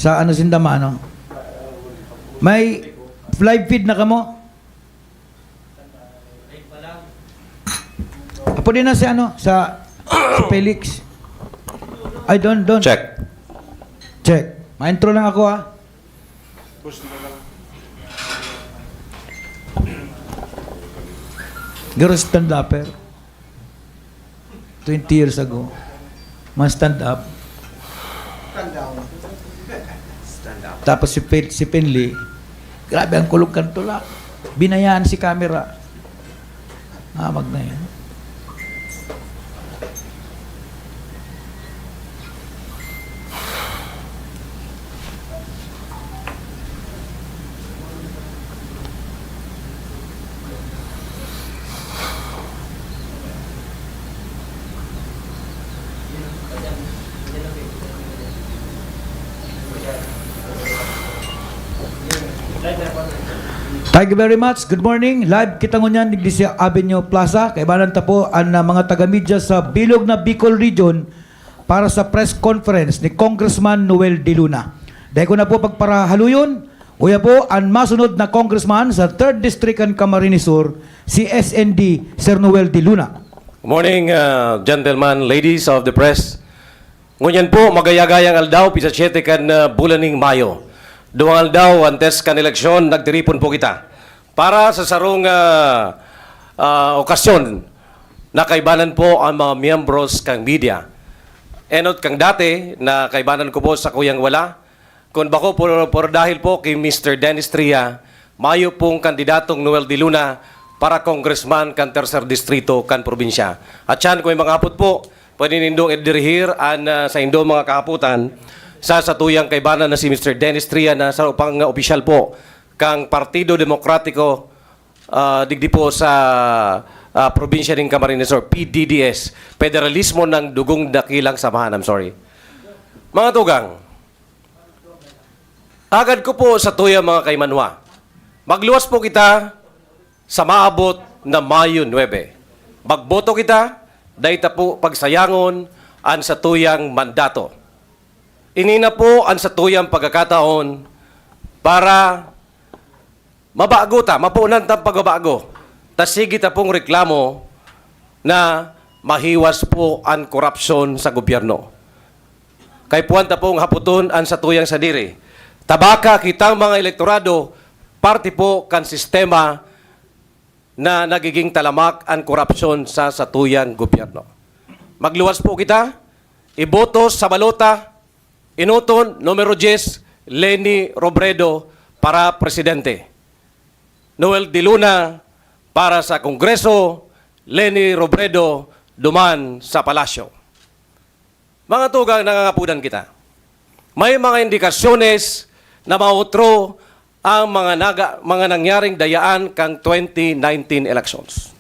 Sa ano sindama, ano? May live feed na kamo? Apo din na si ano? Si Felix. Ay, don't. Check. Ma-intro lang ako, ha? Garo stand-upper. 20 years ago. Ma-stand-up. Tapos si Penley, grabe ang kulog kantula. Binayaan si camera. Amag na yan. Thank you very much. Good morning. Live kita ngunyan di Avenue Plaza. Kaibanan ta po ang mga taga-media sa Bilog na Bicol Region para sa press conference ni Congressman Noel De Luna. Dahil ko na po pagparahaluyon, uya po ang masunod na congressman sa 3rd District and Camarines Sur, si SND Sir Noel De Luna. Good morning, gentlemen, ladies of the press. Ngunyan po, magayagayang aldaw, pisachete kan bulan ng Mayo. Duwang aldaw, antes kan eleksyon, nagtiripon po kita. Para sa sarong okasyon, nakaibanan po ang mga miyembros kang media. Enot kang dati, na kaibanan ko po sa Kuyang Wala. Kung bako por dahil po kay Mr. Dennis Tria, mayo pong kandidatong Noel De Luna para congressman kan Tercer Distrito kan probinsya. At yan, kung may mga hapot po, pwede nindong idirihir sa indo mga kahaputan sa satuyang kaibanan na si Mr. Dennis Tria na sa upang opisyal po kang Partido Demokratiko digdi po sa probinsya ng Camarines Sur, PDDS, Federalismo ng Dugong Dakilang Samahan. I'm sorry. Mga tugang, agad ko po sa tuyang mga kaimanwa. Magluwas po kita sa maabot na Mayo 9. Magboto kita, dahil po pagsayangon ang sa tuyang mandato. Inina po ang sa tuyang pagkakataon para mabago ta, mapunan tang pagbabago. Tasigi ta pong reklamo na mahiwas po ang korupsyon sa gobyerno. Kay puwan ta pong haputon ang sa tuyang sadiri. Tabaka kitang mga elektorado, parte po kan sistema na nagiging talamak ang korupsyon sa satuyang gobyerno. Magluwas po kita, iboto sa balota, inuton, numero 10, Leni Robredo para presidente. Noel De Luna para sa Kongreso, Leni Robredo duman sa palasyo. Mga tugang, nangangapunan kita. May mga indikasyones na mautro ang mga nangyaring dayaan kang 2019 elections.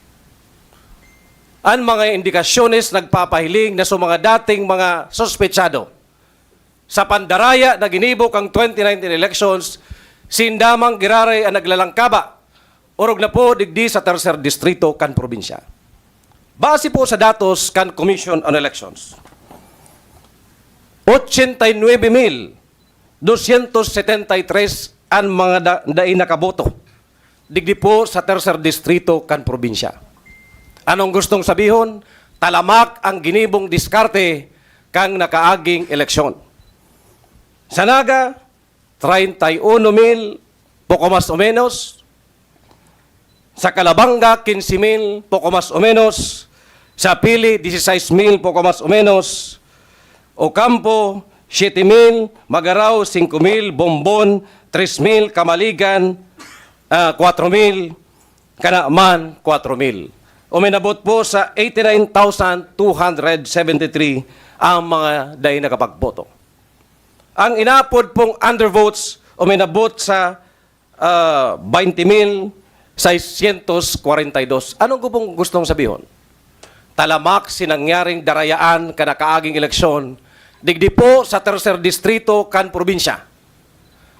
Ang mga indikasyones nagpapahiling na sa mga dating mga sospetsado sa pandaraya na ginibok ang 2019 elections, sindamang giraray ang naglalangkaba, urog na po digdi sa Tercer Distrito kan probinsya. Base po sa datos kan Commission on Elections, 89,273 ang mga daing nakaboto, digdi po sa Tercer Distrito kan probinsya. Anong gustong sabihon? Talamak ang ginibong diskarte kang nakaaging eleksyon. Sa Naga, 31,000, poco mas o menos. Sa Calabanga, 15,000, poco mas o menos. Sa Pili, 16,000, poco mas o menos. Ocampo, 7,000. Magaraw, 5,000. Bombon, 3,000. Kamaligan, 4,000. Kanaaman, 4,000. Uminabot po sa 89,273 ang mga daing nakapagboto. Ang inapod pong undervotes uminabot sa 20,642. Anong ko pong gustong sabihin? Talamak sinangyaring darayaan kanakaaging eleksyon, digdi po sa Tercer Distrito kan probinsya.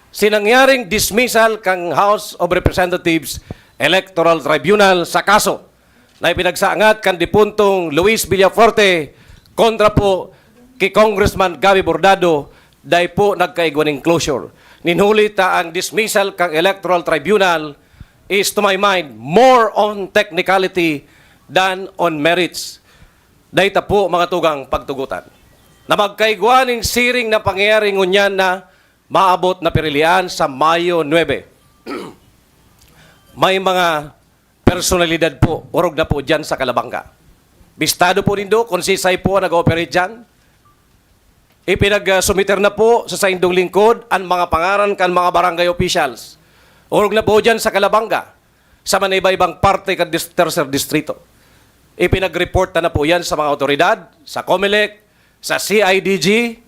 Sinangyaring dismissal kang House of Representatives Electoral Tribunal sa kaso na ipinagsaangat kan dipuntong Luis Villaforte kontra po kay Congressman Gaby Bordado dahil po nagkaigwaning closure. Ninhuli ta ang dismissal kang Electoral Tribunal is, to my mind, more on technicality than on merits. Dahil ta po mga tugang pagtugutan. Na magkaigwaning siring na pangyayari ngunyan na maabot na pirilian sa Mayo 9. May mga personalidad po, urog na po dyan sa Calabanga. Bistado po nindo, konsisay po nag-operate dyan. Ipinag-sumiter na po sa saindong lingkod ang mga pangaran kan mga barangay officials. Urog na po dyan sa Calabanga, sa maniba-ibang parte kan tercer distrito. Ipinag-report na po yan sa mga otoridad, sa COMELEC, sa CIDG,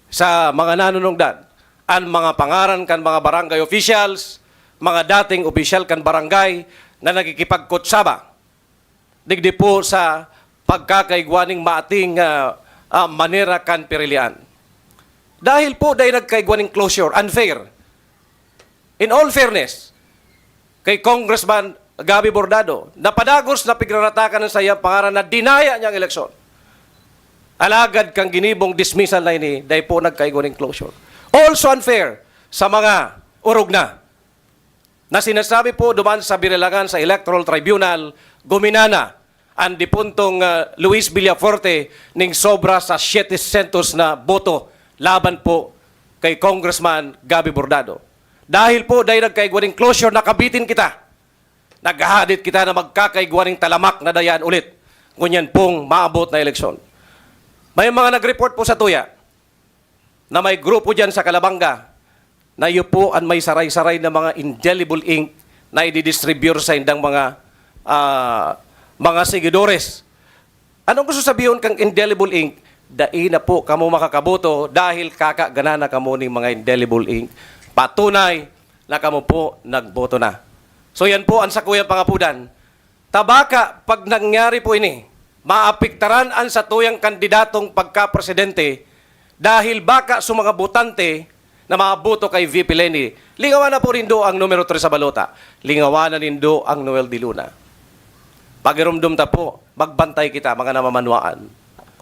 sa mga nanunungdan. Ang mga pangaran kan mga barangay officials, mga dating opisyal kan barangay na nagkikipagkutsaba. Digdi po sa pagkakaigwaning maating manera kan pirilian. Dahil po dahil nagkaigwaning closure, unfair. In all fairness, kay Congressman Gabi Bordado, napadagos na pigranatakan ng sayang pangaran na dinaya niyang eleksyon. Alagad kang ginibong dismissal na ini, dahil po nagkaigwaning closure. Also unfair sa mga urog na sinasabi po duman sa binilangan sa Electoral Tribunal, guminana ang dipuntong Luis Villaforte ning sobra sa 700 na boto laban po kay Congressman Gabi Bordado. Dahil po dahil nagkaigwaning closure, nakabitin kita. Naghahadit kita na magkakaigwaning talamak na dayan ulit. Ngunyan pong maabot na eleksyon. May mga nag-report po sa tuya na may grupo dyan sa Calabanga na iyo po ang may saray-saray na mga indelible ink na i-distribute sa indang mga seguidores. Anong gusto sabihin kang indelible ink? Dai na po kamo makakaboto dahil kakaganana kamo ng mga indelible ink. Patunay na kamo po nagboto na. So yan po ang sakuyang pangapudan. Tabaka, pag nangyari po ini, maapiktaran ang satuyang kandidatong pagka-presidente dahil baka sa mga botante na maaboto kay VP Leni. Lingawan na po rin do ang numero 3 sa balota. Lingawan na rin do ang Noel de Luna. Pagirumdum ta po, magbantay kita, mga namamanwaan.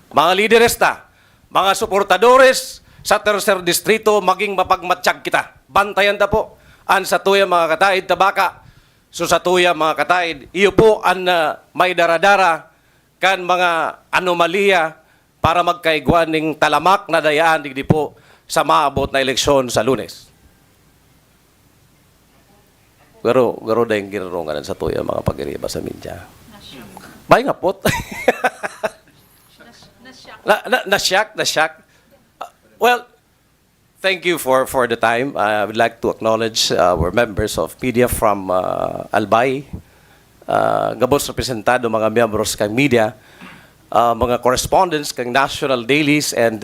Mga lideres ta, mga suportadores sa tercer distrito, maging mapagmatsyag kita. Bantayan ta po. Ang satuya mga kataid, tabaka. So satuya mga kataid, iyo po ang may daradara kan mga anomalya para magkaigwaning talamak na dayaan, digdi po sa maabot na eleksyon sa Lunes. Garo dahil ginarungan sa tuya mga pag-iriba sa media. Bay nga pot. Nasyak. Well, thank you for the time. I would like to acknowledge our members of media from Albay, gabos representado mga miyembros kang media, mga correspondents kang national dailies and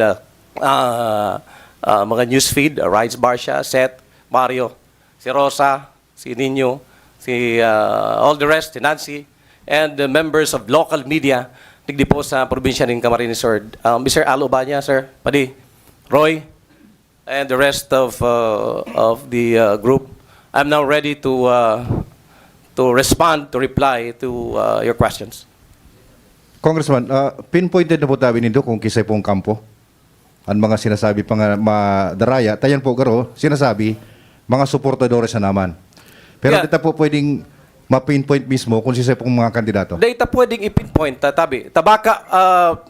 mga newsfeed, Rides Barsha, Seth, Mario, si Rosa, si Nino, si all the rest, si Nancy, and the members of local media, digdi po sa probinsya ng Camarines Sur. Mr. Alobanya, sir, Padi, Roy, and the rest of the group. I'm now ready to respond, to reply to your questions. Congressman, pinpointed na po tabi nito kung kisay pong kampo. Ang mga sinasabi pang madaraya, tayan po garo, sinasabi, mga suportadores na naman. Pero Yeah. dito po pwedeng ma-pinpoint mismo kung sisay pong mga kandidato. Data pwedeng ipinpoint, tabi. Tabaka,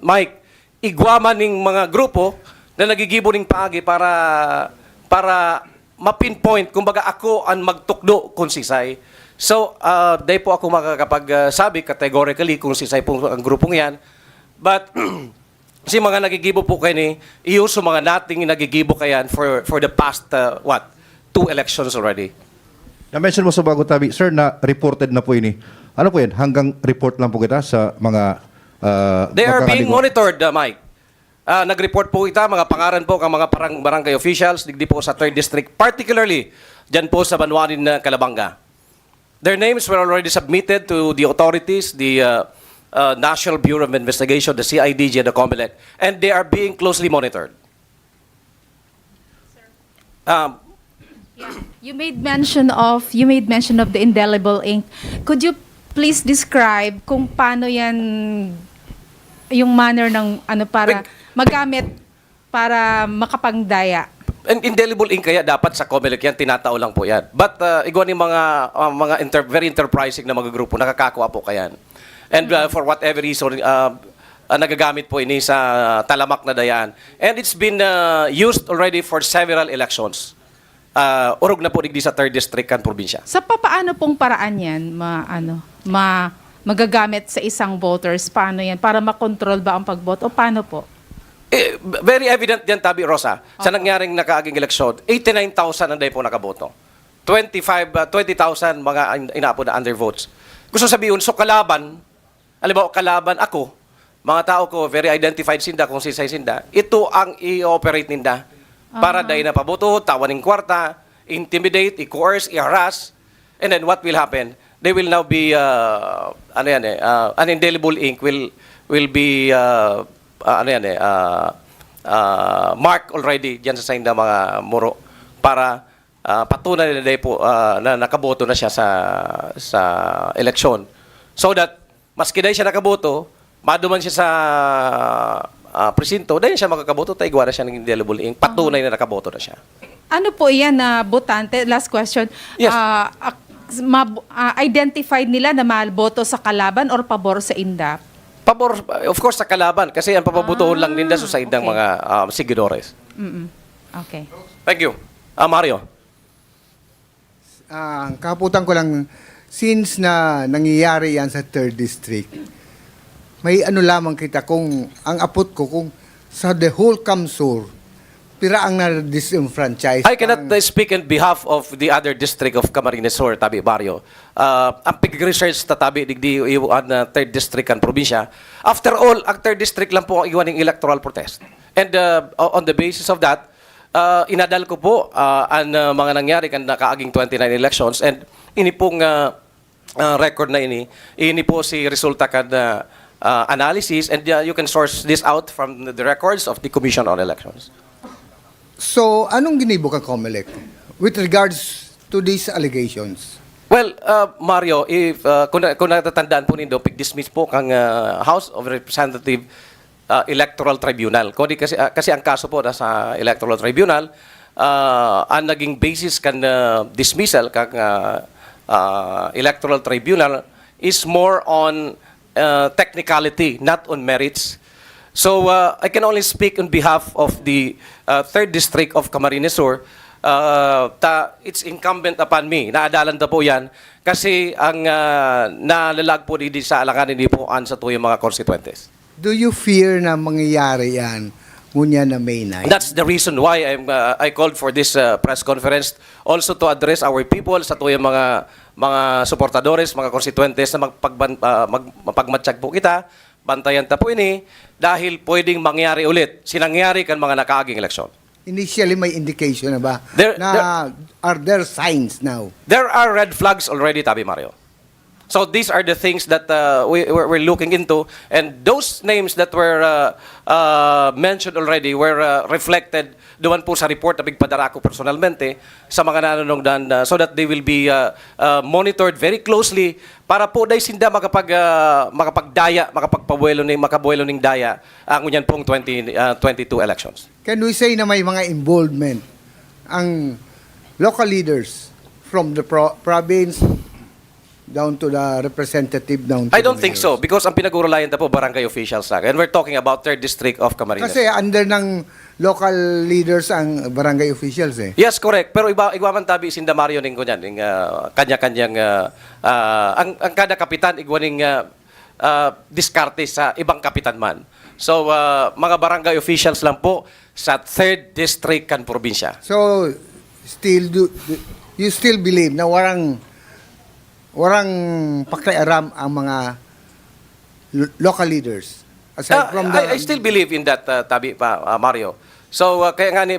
Mike, igwaman ng mga grupo na nagigibo ng paagi para ma-pinpoint, kumbaga ako ang magtukdo kung sisay. So, dahil po ako makakapagsabi categorically kung sisay po ang grupong yan. But, si mga nagigibo po kayo ni, iyo sa mga nating nagigibo kayan for the past, 2 elections already. Na-mention mo sa bago tabi, sir, na reported na po ini. Ano po yan? Hanggang report lang po kita sa mga They are being magkakaligo? monitored, Mike. Nag-report po kita, mga pangaran po, ang mga barangay officials, digdi po sa 3rd District, particularly dyan po sa Banwanin na Calabanga. Their names were already submitted to the authorities, the National Bureau of Investigation, the CIDG, and the COMELEC, and they are being closely monitored. You made mention of the indelible ink. Could you please describe kung paano yan yung manner ng ano para magamit para makapangdaya? Indelible ink kaya dapat sa COMELEC yan, tinatao lang po yan. But igwan yung mga very enterprising na mga grupo, nakakakuha po kayan. And for whatever reason, nagagamit po ini sa talamak na dayan. And it's been used already for several elections. Urog na po digdi sa 3rd District kan probinsya. Sa papaano pong paraan yan magagamit sa isang voters? Paano yan? Para makontrol ba ang pagboto? O paano po? Very evident yan, Tabi Rosa. Sa nangyaring nakaaging eleksyon, 89,000 ang dahil po nakaboto. 20,000 mga inaapo na undervotes. Gusto sabihin, so kalaban, alam mo, kalaban ako, mga tao ko, very identified sinda kung sisay sinda, ito ang i-operate ninda. Para dahil na paboto, tawaning kwarta, intimidate, i-coerce, i-harass, and then what will happen? They will now be, an indelible ink will be, mark already diyan sa sign ng mga muro para patunay na po na nakaboto na siya sa eleksyon. So that maski dahil siya nakaboto, maduman siya sa presinto, dahil siya makakaboto, taigwara siya ng indelible ink, patunay na nakaboto na siya. Ano po yan na botante? Last question. Yes. Identified nila na malboto sa kalaban or pabor sa INDAP? Pabor, of course, sa kalaban kasi ang papabotohon lang din sa indang okay. mga sigidores. Okay. Thank you. Mario. Ang kaputan ko lang, since na nangyayari yan sa 3rd District, may ano lamang kita kung, ang apot ko, kung sa the whole Kamsur, pira ang na-disenfranchise. I cannot speak on behalf of the other district of Camarines Sur, Tabi Barrio. Ang pag-research ta Tabi, digdi ang 3rd District kan probinsya. After all, ang 3rd District lang po ang iwan ng electoral protest. And on the basis of that, inadal ko po ang mga nangyari kan nakaaging 29 elections and ini pong record na ini po si resulta kan analysis and you can source this out from the records of the Commission on Elections. So, anong ginibo ka, COMELEC, with regards to these allegations? Well, Mario, if kung natatandaan po nindo, pig-dismiss po kang House of Representative Electoral Tribunal. Kasi ang kaso po nasa Electoral Tribunal, ang naging basis kan dismissal kang Electoral Tribunal is more on technicality, not on merits. So I can only speak on behalf of the 3rd District of Camarines Sur. It's incumbent upon me. Naadalan na po yan kasi ang nalalag po di sa alanganin di po an sa tuyong mga constituentes. Do you fear na mangyayari yan ngunya na May 9? That's the reason why I called for this press conference also to address our people sa tuyong mga suportadores, mga constituentes na mapagmatsyag po kita. Bantayan ta po ini dahil pwedeng mangyari ulit. Sinangyari kan mga nakaaging eleksyon. Initially, may indication na ba? Are there signs now? There are red flags already, Tabi Mario. So these are the things that we're looking into, and those names that were mentioned already were reflected doon po sa report na bigpadara ko personalmente sa mga nanunungdan so that they will be monitored very closely para po dahil sinda makapagdaya, makabuelo ning daya ang unyan pong 2022 elections. Can we say na may mga involvement ang local leaders from the province down to the representative down to I don't the think so mayors? because ang pinag-urulayan na po barangay officials lang and we're talking about 3rd District of Camarines. Kasi under ng local leaders ang barangay officials eh. Yes, correct. Pero iba man tabi sinda Mario ning kunyan ning kanya-kanyang ang kada kapitan igwaning diskarte sa ibang kapitan man. So mga barangay officials lang po sa 3rd District kan probinsya. So you still believe na warang pakialam ang mga local leaders aside from the I still believe in that tabi pa Mario. So kaya nga ni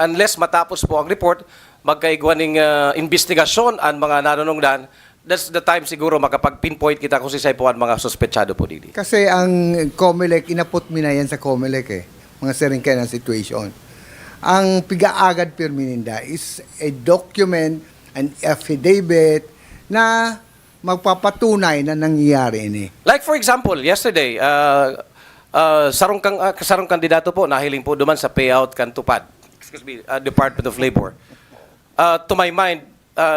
unless matapos po ang report magkaigwaning investigasyon ang mga nanunungdan, that's the time siguro makapag-pinpoint kita kung sisay po ang mga suspetsado po dili. kasi ang COMELEC inapot mi na yan sa COMELEC eh mga sering kaya ng situation. Ang pigaagad pirmininda is a document, an affidavit na magpapatunay na nangyayari ini. Like for example, yesterday, sarong kandidato po, nahiling po duman sa payout kan tupad. Excuse me, Department of Labor. To my mind,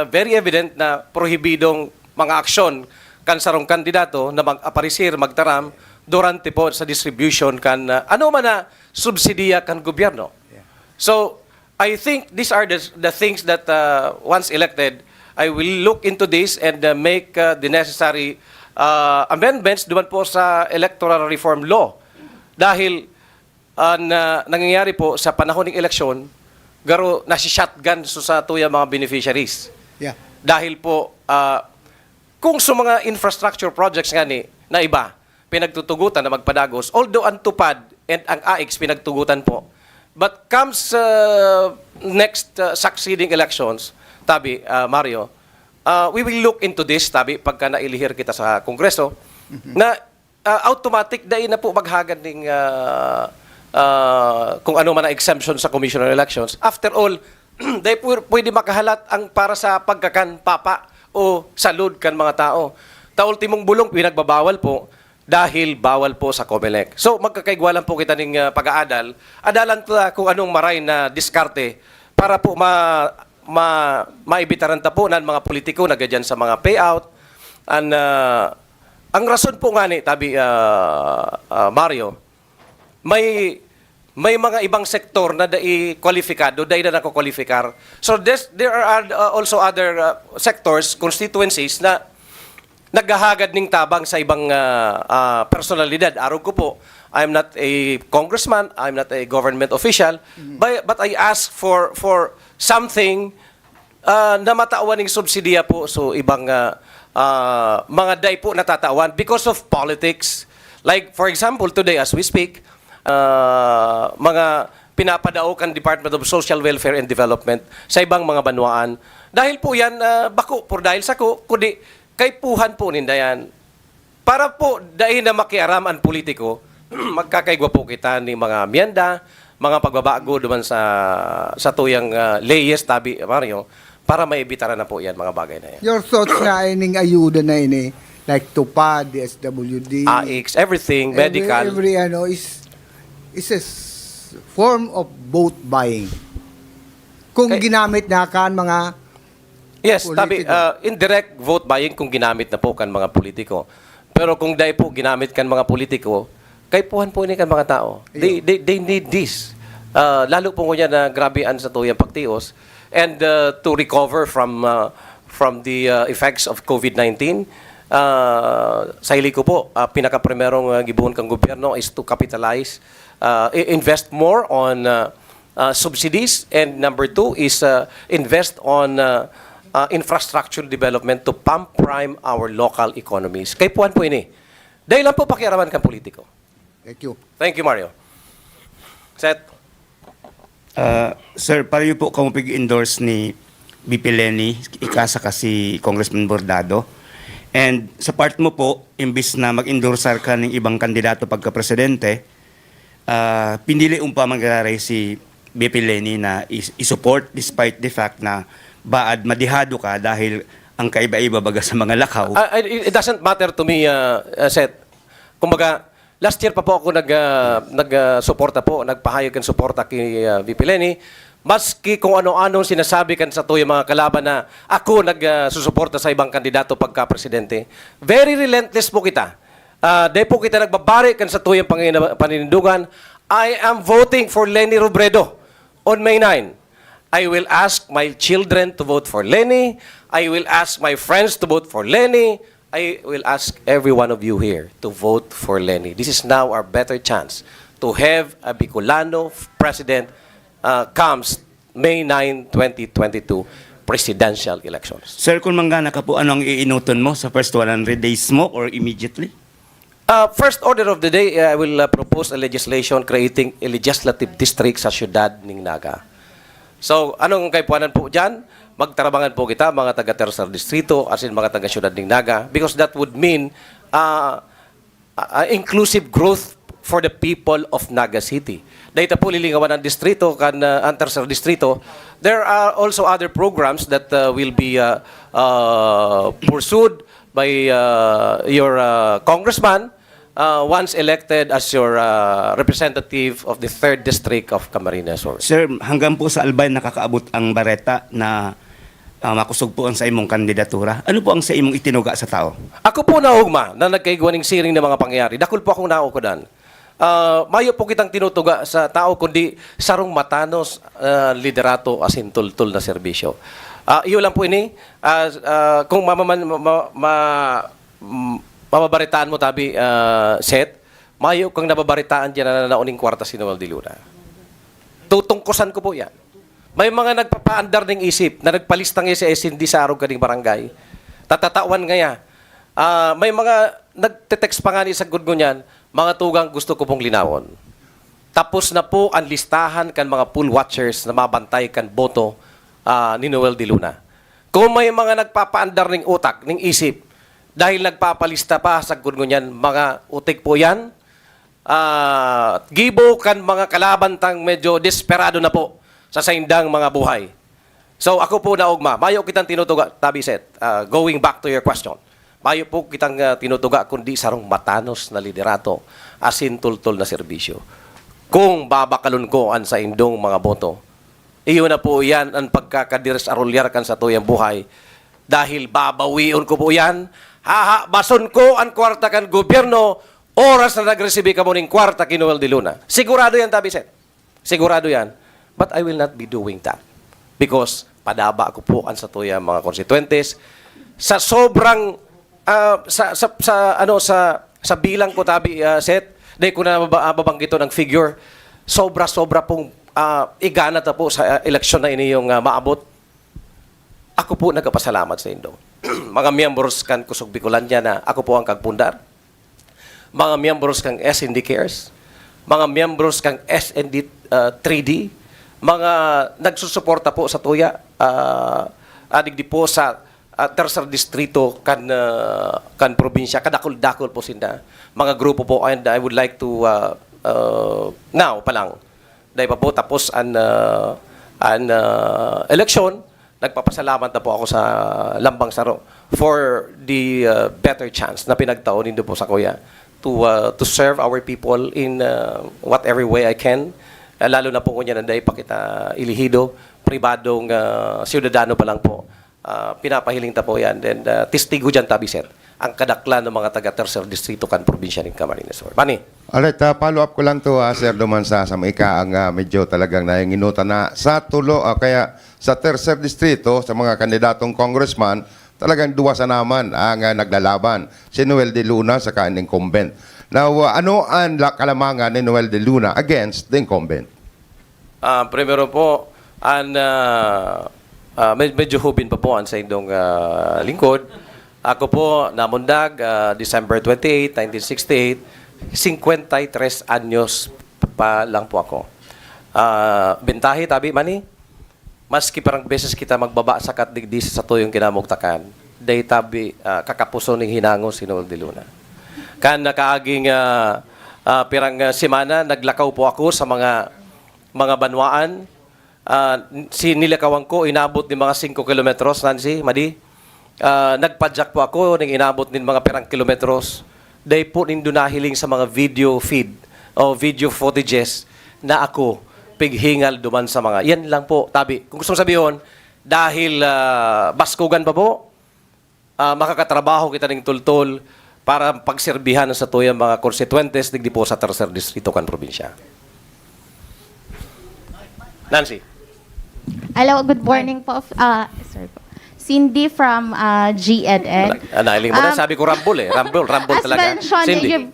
very evident na prohibidong mga aksyon kan sarong kandidato na mag-aparisir, magtaram, durante po sa distribution kan ano man na subsidiya kan gobyerno. So, I think these are the things that once elected, I will look into this and make the necessary amendments duman po sa electoral reform law. Dahil nangyayari po sa panahon ng eleksyon, garo nasi-shotgun sa tuya mga beneficiaries. Yeah. Dahil po, kung sa mga infrastructure projects nga ni, na iba, pinagtutugutan na magpadagos, although ang tupad and ang AIX pinagtugutan po, but comes next succeeding elections, tabi, Mario, we will look into this, tabi, pagka nailihir kita sa Kongreso, na automatic dahil na po maghagad ng kung ano man ang exemption sa Commission on Elections. After all, dahil pwede makahalat ang para sa pagkakan papa o salud kan mga tao. Ultimong bulong, pinagbabawal po dahil bawal po sa COMELEC. So, magkakaigwalan po kita ng pag-aadal. Adalan po kung anong maray na diskarte para po maibitaran ta po ng mga politiko na ganyan sa mga payout. Ang rason po nga ni, tabi Mario, may mga ibang sektor na kwalifikado, dahil na nakukwalifikar. So there are also other sectors, constituencies na naghahagad ng tabang sa ibang personalidad. Araw ko po, I'm not a congressman, I'm not a government official, but I ask for something na matawan ng subsidiya po so ibang mga day po natatawan because of politics. Like, for example, today as we speak, mga pinapadao kan Department of Social Welfare and Development sa ibang mga banwaan. Dahil po yan, bako, por dahil sa ko, kundi kay puhan po nindayan. Para po, dahil na makiaram ang politiko, magkakaigwa po kita ni mga miyenda, mga pagbabago duman sa tuyang layers, tabi, Mario, para maibitaran na po yan, mga bagay na yan. Your thoughts na ining ayuda na ini, like TUPAD, DSWD, AIX, everything, medical. every is a form of vote buying. Kung Eh, ginamit na kan mga Yes, tabi, politiko. indirect vote buying kung ginamit na po kan mga politiko. Pero kung dahil po ginamit kan mga politiko, kay puhan po ini kan mga tao. They need this. Lalo po niya na grabean sa tuyang pagtios and to recover from the effects of COVID-19. Sa hili ko po, pinaka-primerong gibuhon kang gobyerno is to capitalize, invest more on subsidies, and number two is invest on infrastructure development to pump prime our local economies. Kay puhan po ini. Dahil lang po pakiaraman kang politiko. Thank you. Thank you, Mario. Seth? Sir, pareho po kung pag-endorse ni BP Lenny, ikasa kasi Congressman Bordado. And sa part mo po, imbis na mag-endorser ka ng ibang kandidato pagka-presidente, pinili pa mag-aray si BP Lenny na isupport despite the fact na baad madihado ka dahil ang kaiba-iba baga sa mga lakaw. It doesn't matter to me, Seth. Kumbaga, last year pa po ako nag-suporta po, nagpahayag ng suporta kay VP Lenny. Maski kung ano-anong sinasabi kan sa tuyong mga kalaban na ako nagsusuporta sa ibang kandidato pagka-presidente. Very relentless po kita. Dahil po kita nagbabari kan sa tuyong paninindugan. I am voting for Lenny Robredo on May 9. I will ask my children to vote for Lenny. I will ask my friends to vote for Lenny. I will ask every one of you here to vote for Lenny. This is now our better chance to have a Bicolano president comes May 9, 2022 presidential elections. Sir, kung manggana ka po, anong iinuton mo sa first 100 days mo or immediately? First order of the day, I will propose a legislation creating a legislative district sa syudad ng Naga. So, anong kaipuanan po dyan? Magtarabangan po kita, mga taga-Tercer Distrito, as in mga taga-syudad ng Naga, because that would mean inclusive growth for the people of Naga City. Dahil po lilingawan ang distrito, ang Tercer Distrito, there are also other programs that will be pursued by your congressman once elected as your representative of the 3rd District of Camarines Sur. Sir, hanggang po sa Albay nakakaabot ang bareta na makusog po ang sa imong kandidatura. Ano po ang sa imong itinuga sa tao? Ako po naugma na nagkaigwaning siring ng mga pangyayari. Dakol po akong naukudan. Mayo po kitang tinutuga sa tao kundi sarong matanos liderato asin tultul na serbisyo. Iyo lang po ini. Kung mababaritaan mo tabi, Seth, mayo kang nababaritaan dyan na nauning kwarta si Noel de Luna. Tutungkusan ko po yan. May mga nagpapaandar ng isip na nagpalistang SS hindi sa arog kaning barangay. Tatatawan ngaya. May mga nagte-text pa nga ni sa gudgunyan, mga tugang gusto ko pong linawon. Tapos na po ang listahan kan mga poll watchers na mabantay kan boto ni Noel de Luna. Kung may mga nagpapaandar ng utak, ng isip, dahil nagpapalista pa sa gudgunyan, mga utik po yan, gibo kan mga kalabantang medyo desperado na po sa saindang mga buhay. So ako po naugma, mayo kitang tinutuga, Tabi Seth, going back to your question, mayo po kitang tinutuga kundi sarong matanos na liderato, asin tultol na serbisyo. Kung babakalon ko an sa indong mga boto, iyo na po yan ang pagkakadires arulyar kan sa tuyang buhay, dahil babawion ko po yan, hahabason ko ang kwarta kan gobyerno, oras na nagresibi ka mo ng kwarta kay Noel de Luna. Sigurado yan, Tabi Seth. Sigurado yan. But I will not be doing that. Because padaba ko po ang sa tuyang mga konstituentes. Sa sobrang, sa bilang ko, Tabi Seth, dahil ko na mabanggito ng figure, sobra-sobra pong igana ta po sa eleksyon na ini yung maabot. Ako po nagpapasalamat sa indo. Mga miyembros kan Kusog Bicolandia na ako po ang kagpundar. Mga miyembros kang SND Cares. Mga miyembros kang SND 3D. Mga nagsusuporta po sa tuya. Adigdi po sa tercer distrito kan probinsya. Kadakol-dakol po sinda. Mga grupo po, and I would like to now pa lang. Dahil pa po tapos ang eleksyon, nagpapasalamat na po ako sa Lambang Saro for the better chance na pinagtaon nindo po sa kuya to serve our people in whatever way I can. Lalo na po kunya na dahil pa kita ilihido, pribadong siyudadano pa lang po. Pinapahiling ta po yan. Then testigo dyan, Tabi Seth, ang kadaklan ng mga taga-tercer distrito kan probinsya ng Camarines Sur. Mani? Alright, follow up ko lang to, Sir Dumansa, sa maika ang medyo talagang nainginutan na sa tulo, kaya sa tercer distrito, sa mga kandidatong congressman, talagang duwa sa naman ang naglalaban. Si Noel de Luna sa kaning incumbent. Now, ano ang kalamangan ni Noel de Luna against the incumbent? Primero po, medyo hubin pa po ang sa indong lingkod. Ako po namundag December 28, 1968, 53 anyos pa lang po ako. Bentahe, Tabi, Mani? Maski parang beses kita magbaba sa katdigdi sa tuyong kinamugtakan, day Tabi, kakapuso ng hinango si Noel de Luna. Kan nakaaging pirang semana, naglakaw po ako sa mga banwaan. Nilakawan ko, inabot ng mga 5 kilometros, Nancy, Madi. Nagpadyak po ako, nang inabot ng mga pirang kilometros. Dahil po nindo nahiling sa mga video feed o video footages na ako pighingal duman sa mga. Yan lang po, Tabi. Kung gusto sabihin, dahil baskugan pa po, makakatrabaho kita ng tultol para pagserbihan sa tuyang mga konstituentes digdi po sa tercer distrito kan probinsya. Nancy. Hello, good morning po. Sorry po. Cindy from GNN. Nahiling mo na, sabi ko Rambol eh. Rambol As talaga. mentioned, Cindy.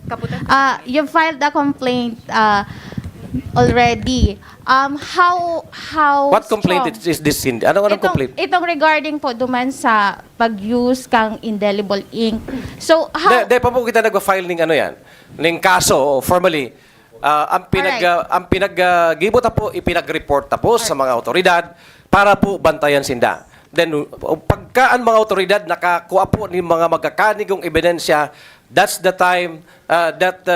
you've filed a complaint already. How What complaint strong- is this, Cindy? Anong complaint? Itong regarding po duman sa pag-use kang indelible ink. So, how... Di pa po kita nag-file ng ano yan, ng kaso, formally. Ang pinag-gibot po, ipinag-report po sa mga otoridad para po bantayan sinda. Then, pagka ang mga otoridad nakakuha po ng mga magkakanigong ebidensya, that's the time that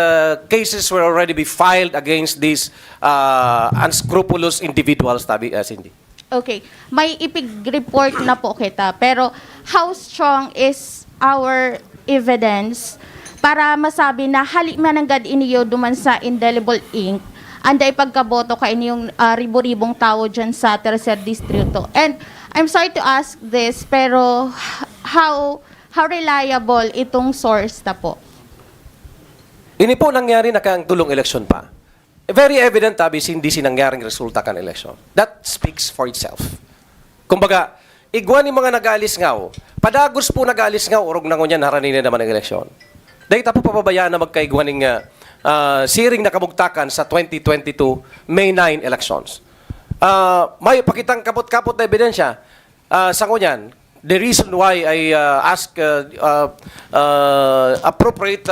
cases will already be filed against these unscrupulous individuals, Tabi, Cindy. Okay. May ipig-report na po kita. Pero how strong is our evidence para masabi na hali mananggad iniyo duman sa indelible ink, anday pagkaboto kay inyong ribo-ribong tao dyan sa Tercer Distrito. And I'm sorry to ask this, pero how reliable itong source na po? Ini po nangyari na kang tulong eleksyon pa. Very evident, tabi, hindi sinangyaring resulta kan eleksyon. That speaks for itself. Kumbaga, igwan ni mga nag-aalis ngaw, padagos po nag-aalis ngaw, urog na ngunyan, haranin na naman ang eleksyon. Dahil po papabayaan na magkaigwan ng siring na kabugtakan sa 2022 May 9 elections. May pakitang kapot-kapot na ebidensya sa ngunyan. The reason why I ask appropriate